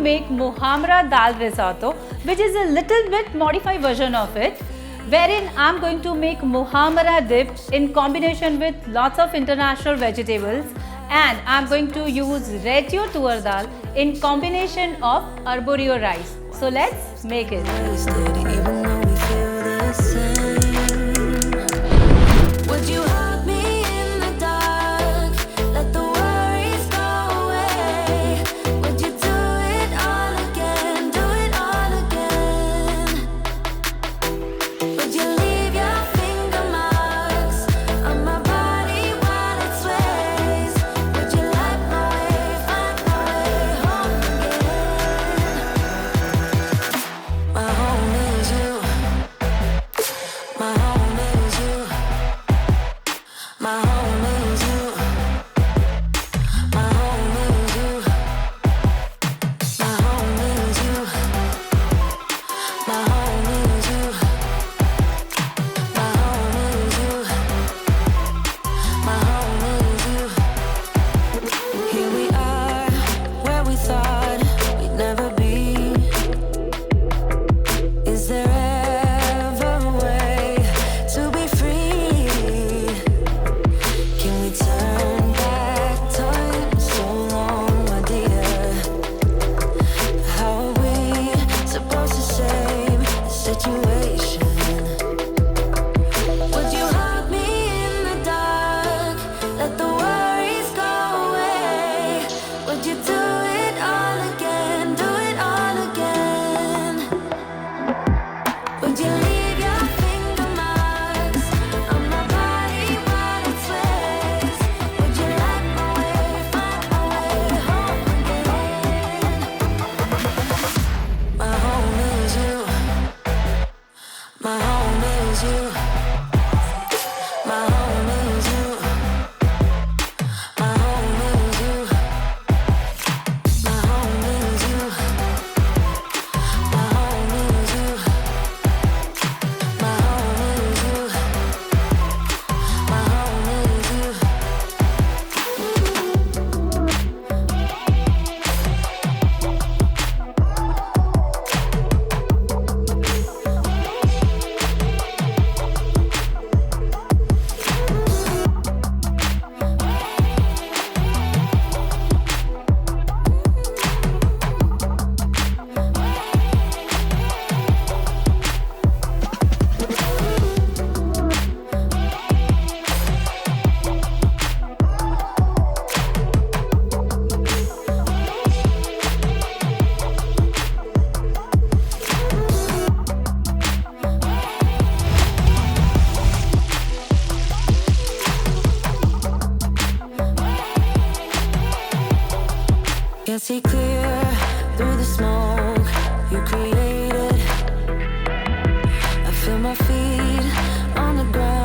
make Muhammara Dal Risotto, which is a little bit modified version of it, wherein I'm going to make Muhammara Dip in combination with lots of international vegetables, and I'm going to use RENTIO Toor Dal in combination of Arborio Rice. So let's make it. Can see clear through the smoke you created. I feel my feet on the ground.